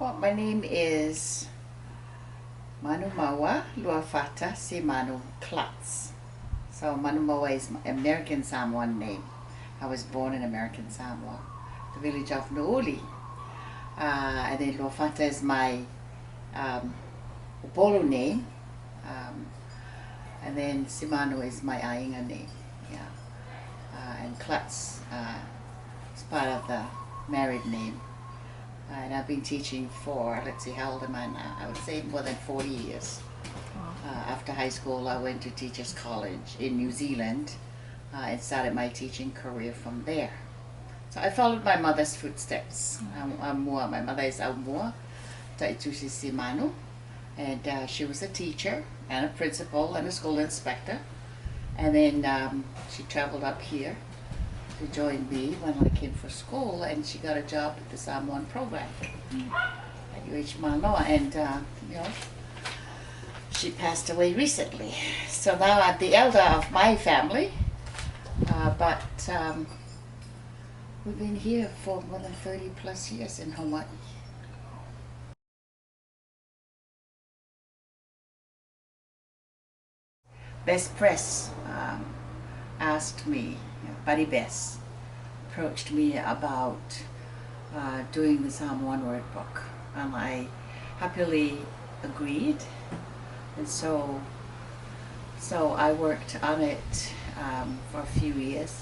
Well, my name is Manumawa Luafata Simanu Klutz. So Manumawa is my American Samoan name. I was born in American Samoa, the village of Nooli. And then Luafata is my Upolu name. And then Simanu is my Ainga name. Yeah. And Klutz is part of the married name. And I've been teaching for, let's see, how old am I now? I would say more than 40 years. After high school, I went to Teachers College in New Zealand and started my teaching career from there. So I followed my mother's footsteps. My mother is Aumua Taitusi Simanu, and she was a teacher and a principal and a school inspector. And then she traveled up here to join me when I came for school, and she got a job at the Samoan program at UH Manoa, and she passed away recently. So now I'm the elder of my family, but we've been here for more than 30 plus years in Hawaii. Best Press asked me, Buddy Bess approached me about doing the Samoan word book, and I happily agreed. And so I worked on it for a few years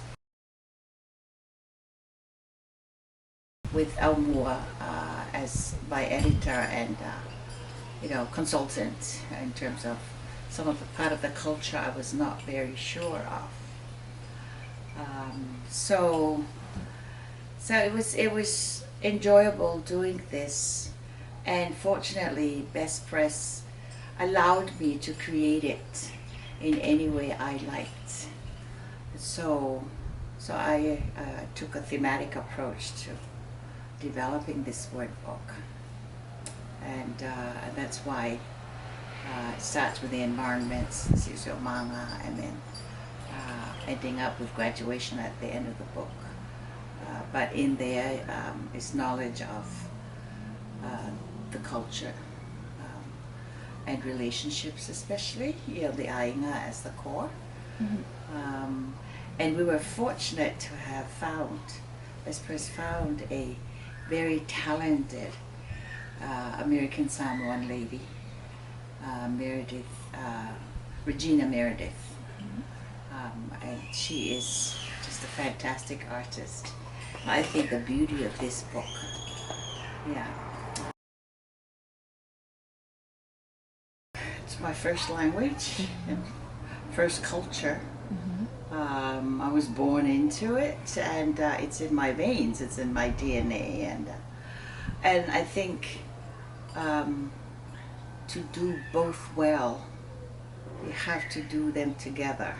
with Aumua as my editor and consultant in terms of some of the part of the culture I was not very sure of. So it was enjoyable doing this, and fortunately Best Press allowed me to create it in any way I liked. So I took a thematic approach to developing this word book, and that's why it starts with the environments, manga, and then ending up with graduation at the end of the book. But in there is knowledge of the culture and relationships, especially, the ainga as the core. Mm-hmm. And we were fortunate to have Best Press found a very talented American Samoan lady, Regina Meredith. And she is just a fantastic artist. I think the beauty of this book, it's my first language and first culture. Mm-hmm. I was born into it, and it's in my veins, it's in my DNA, and I think to do both well, you have to do them together.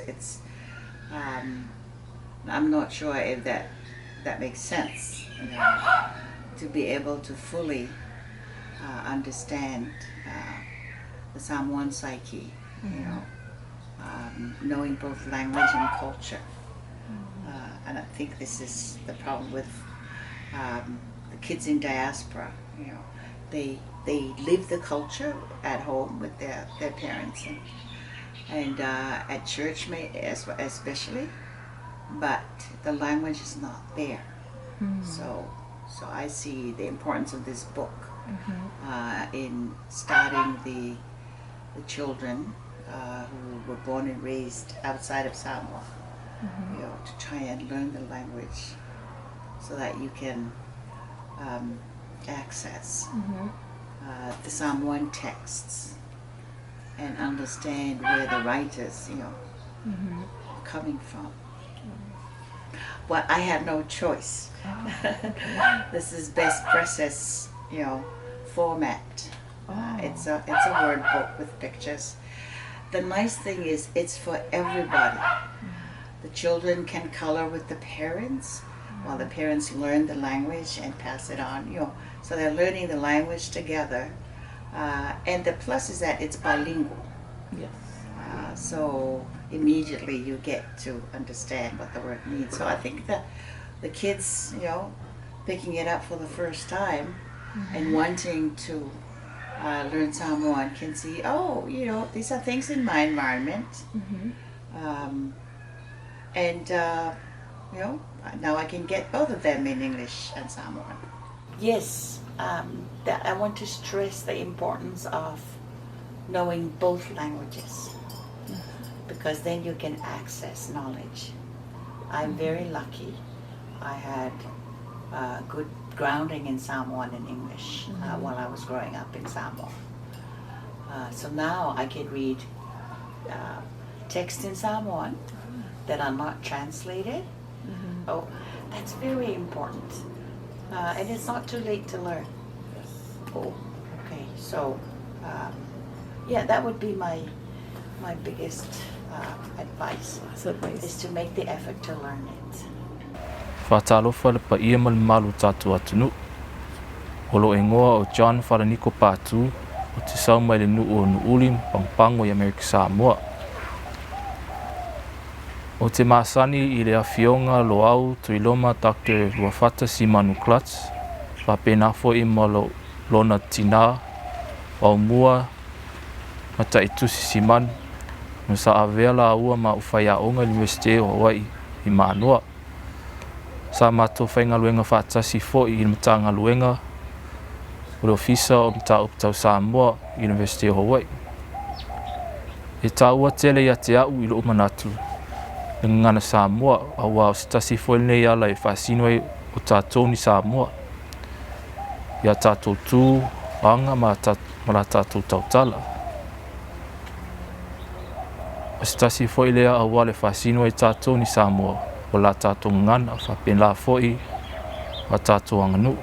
It's I'm not sure if that makes sense, to be able to fully understand the Samoan psyche, knowing both language and culture. And I think this is the problem with the kids in diaspora. They live the culture at home with their parents and at church especially, but the language is not there. Mm-hmm. So I see the importance of this book in starting the children who were born and raised outside of Samoa, to try and learn the language so that you can access the Samoan texts and understand where the writers, are coming from. Well, I had no choice. This is Best Press's, format. It's a word book with pictures. The nice thing is it's for everybody. The children can color with the parents, while the parents learn the language and pass it on. So they're learning the language together. And the plus is that it's bilingual. Yes. So immediately you get to understand what the word means. So I think that the kids, picking it up for the first time, and wanting to learn Samoan can see, oh, these are things in my environment. And now I can get both of them in English and Samoan. Yes, that I want to stress the importance of knowing both languages, because then you can access knowledge. I'm very lucky. I had good grounding in Samoan and English while I was growing up in Samoa. So now I can read text in Samoan that are not translated. Oh, that's very important. And it's not too late to learn. Oh, okay. So, that would be my biggest advice is to make the effort to learn it. Whatalofa le pa ia malu tatu atunu. Holo ingoa o John Carmelita Patu o te sau mai le nu o Nuulim pangpango i Amerika Samoa. O te masani i le awhionga lo au tui loma Dr. Ruafata Simanu Klats, whapena fo i malo lona tina o mua mata i tusi siman, no sa avela ua ma ufaya onga University o Hawaii i Manoa. Sa mato whainga luenga whaatasi fo i matanga luenga o le ofisa o mta uptau Samoa University o Hawaii. E taua tele ia te au i lo manatu. Ngana Samoa awa o stasi fo nei ala e whasino e o tātou ni Samoa. Ia tātou tū anga ma tātou tautala. O stasi fo i lea awa le whasino e tātou ni Samoa o la tātou ngana whapen la fo i wa tātou anganu.